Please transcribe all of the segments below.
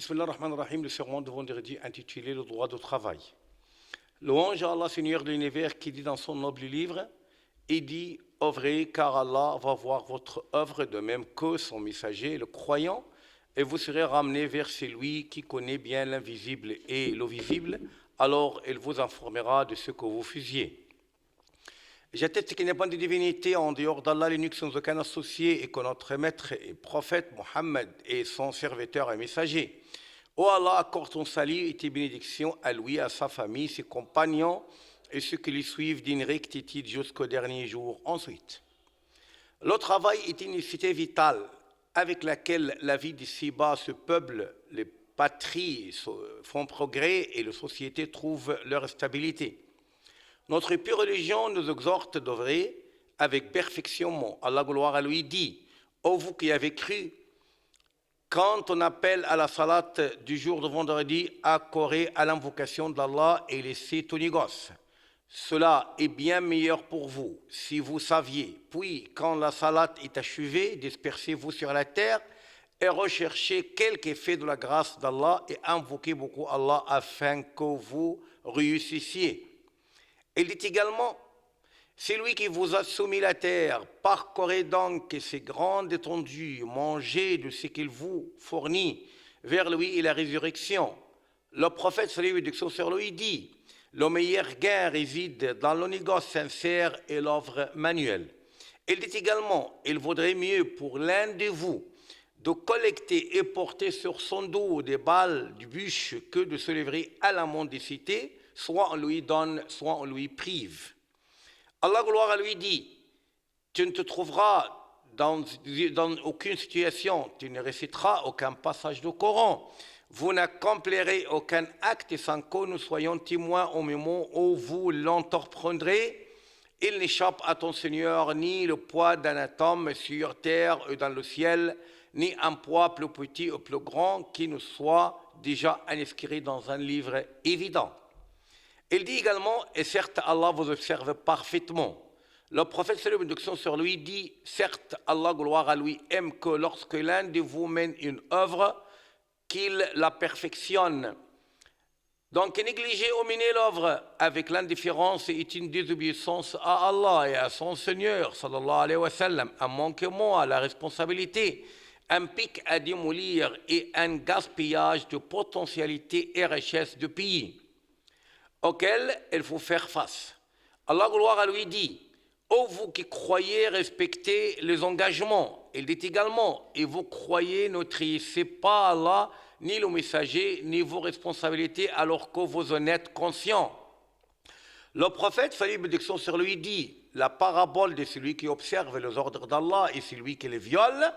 Bismillah ar-Rahman ar-Rahim, le sermon de vendredi intitulé Le droit du travail. Louange à Allah, Seigneur de l'univers, qui dit dans son noble livre, il dit, œuvrez, car Allah va voir votre œuvre de même que son messager, le croyant, et vous serez ramenés vers celui qui connaît bien l'invisible et le visible, alors il vous informera de ce que vous faisiez. J'atteste qu'il n'y a pas de divinité en dehors d'Allah, l'unique sans aucun associé, et que notre maître et prophète Mohammed est son serviteur et messager. Ô Allah, accorde ton salut et tes bénédictions à lui, à sa famille, ses compagnons et ceux qui les suivent d'une rectitude jusqu'au dernier jour. Ensuite, le travail est une nécessité vitale avec laquelle la vie d'ici-bas se peuple, les patries font progrès et les sociétés trouvent leur stabilité. Notre pure religion nous exhorte d'œuvrer avec perfectionnement. Allah, gloire à lui, dit, ô vous qui avez cru, quand on appelle à la salat du jour de vendredi, accorez à l'invocation d'Allah et laissez tout négoce. Cela est bien meilleur pour vous, si vous saviez. Puis, quand la salat est achevée, dispersez-vous sur la terre et recherchez quelque effet de la grâce d'Allah et invoquez beaucoup Allah afin que vous réussissiez. Il dit également, c'est lui qui vous a soumis la terre, parcourez donc ces grandes étendues, mangez de ce qu'il vous fournit, vers lui et la résurrection. Le prophète, salut et bénédiction sur lui, dit, le meilleur gain réside dans le négoce sincère et l'œuvre manuelle. Il dit également, il vaudrait mieux pour l'un de vous de collecter et porter sur son dos des balles du bûche que de se livrer à la mendicité, soit on lui donne, soit on lui prive. Allah, gloire à lui, dit, tu ne te trouveras dans aucune situation, tu ne réciteras aucun passage du Coran, vous n'accomplirez aucun acte sans que nous soyons témoins au moment où vous l'entreprendrez. Il n'échappe à ton Seigneur ni le poids d'un atome sur terre et dans le ciel, ni un poids plus petit ou plus grand qui ne soit déjà inscrit dans un livre évident. Il dit également, et certes Allah vous observe parfaitement. Le prophète, salut et bénédiction sur lui, dit, certes Allah, gloire à lui, aime que lorsque l'un de vous mène une œuvre, qu'il la perfectionne. Donc négliger ou miner l'œuvre avec l'indifférence est une désobéissance à Allah et à son Seigneur, sallallahu alayhi wa sallam, un manquement à la responsabilité, un pic à démolir et un gaspillage de potentialités et richesses du pays auquel il faut faire face. Allah, gloire à lui, dit, ô vous qui croyez respecter les engagements, il dit également, et vous croyez ne trahissez pas Allah, ni le messager, ni vos responsabilités, alors que vous en êtes conscients. Le prophète, salut et bénédiction sur lui, dit, la parabole de celui qui observe les ordres d'Allah et celui qui les viole,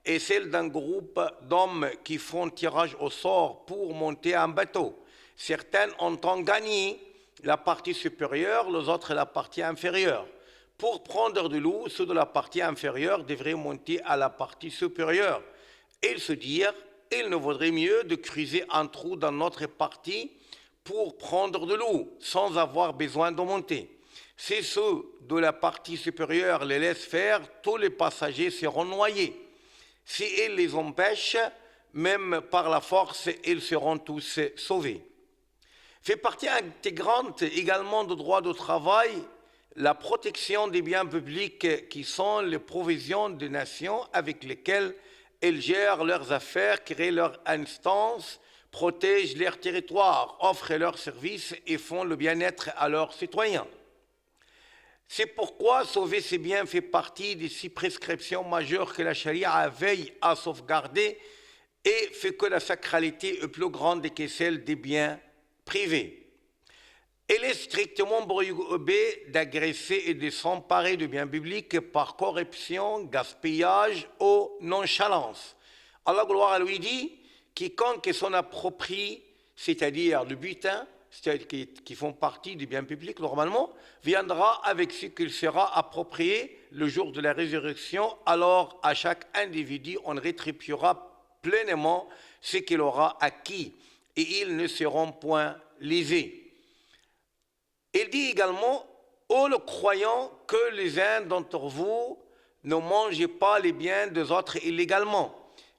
est celle d'un groupe d'hommes qui font tirage au sort pour monter un bateau. Certains entendent gagner la partie supérieure, les autres la partie inférieure. Pour prendre de l'eau, ceux de la partie inférieure devraient monter à la partie supérieure. Et se dire, il ne vaudrait mieux de creuser un trou dans notre partie pour prendre de l'eau, sans avoir besoin de monter. Si ceux de la partie supérieure les laissent faire, tous les passagers seront noyés. Si ils les empêchent, même par la force, ils seront tous sauvés. Fait partie intégrante également du droit du travail la protection des biens publics qui sont les provisions des nations avec lesquelles elles gèrent leurs affaires, créent leurs instances, protègent leur territoire, offrent leurs services et font le bien-être à leurs citoyens. C'est pourquoi sauver ces biens fait partie des 6 prescriptions majeures que la charia veille à sauvegarder et fait que la sacralité est plus grande que celle des biens privés. Il est strictement prohibé d'agresser et de s'emparer de biens publics par corruption, gaspillage ou nonchalance. Allah, gloire à lui, dit, quiconque s'en approprie, c'est-à-dire le butin, c'est-à-dire qui font partie du bien public normalement, viendra avec ce qu'il sera approprié le jour de la résurrection. Alors à chaque individu, on rétribuera pleinement ce qu'il aura acquis et ils ne seront point lésés. Il dit également, ô le croyant, que les uns d'entre vous ne mangez pas les biens des autres illégalement,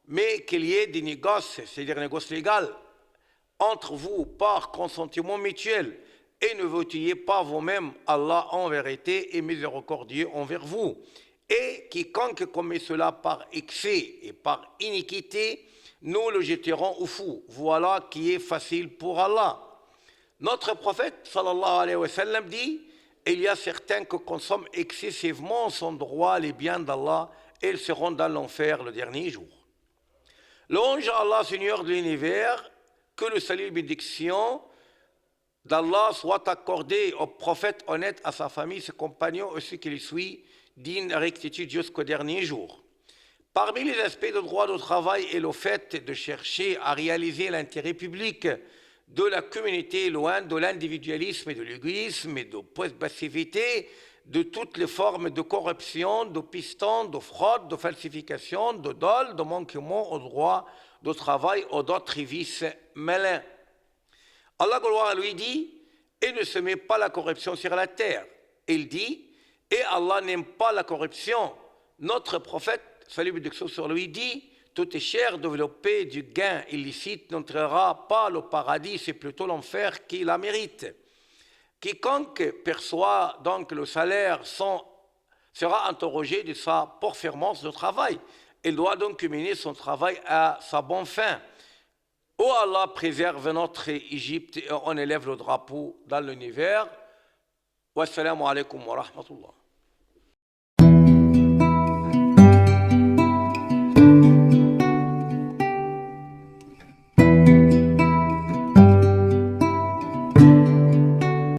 mais qu'il y ait des négoces, c'est-à-dire des négoces légaux, entre vous par consentement mutuel, et ne votez pas vous-même Allah en vérité et miséricordieux envers vous. Et quiconque commet cela par excès et par iniquité, nous le jetterons au fou. Voilà qui est facile pour Allah. Notre prophète, sallallahu alayhi wa sallam, dit, il y a certains qui consomment excessivement sans droit les biens d'Allah et ils seront dans l'enfer le dernier jour. Louange à Allah, Seigneur de l'univers, que le salut et bénédiction d'Allah soit accordé au prophète honnête, à sa famille, ses compagnons et ceux qui le suivent d'une rectitude jusqu'au dernier jour. Parmi les aspects de droit du travail est le fait de chercher à réaliser l'intérêt public de la communauté loin de l'individualisme et de l'égoïsme et de passivité, de toutes les formes de corruption, de piston, de fraude, de falsification, de dol, de manquement au droit de travail ou d'autres vices malins. Allah gloire lui dit, et ne se met pas la corruption sur la terre. Il dit, et Allah n'aime pas la corruption. Notre prophète, salut et bénédiction sur lui, dit, tout est cher développé du gain illicite n'entrera pas au paradis, c'est plutôt l'enfer qui la mérite. Quiconque perçoit donc le salaire sera interrogé de sa performance de travail. Il doit donc mener son travail à sa bonne fin. Oh Allah préserve notre Égypte et on élève le drapeau dans l'univers. Wassalamu alaikum wa rahmatullah.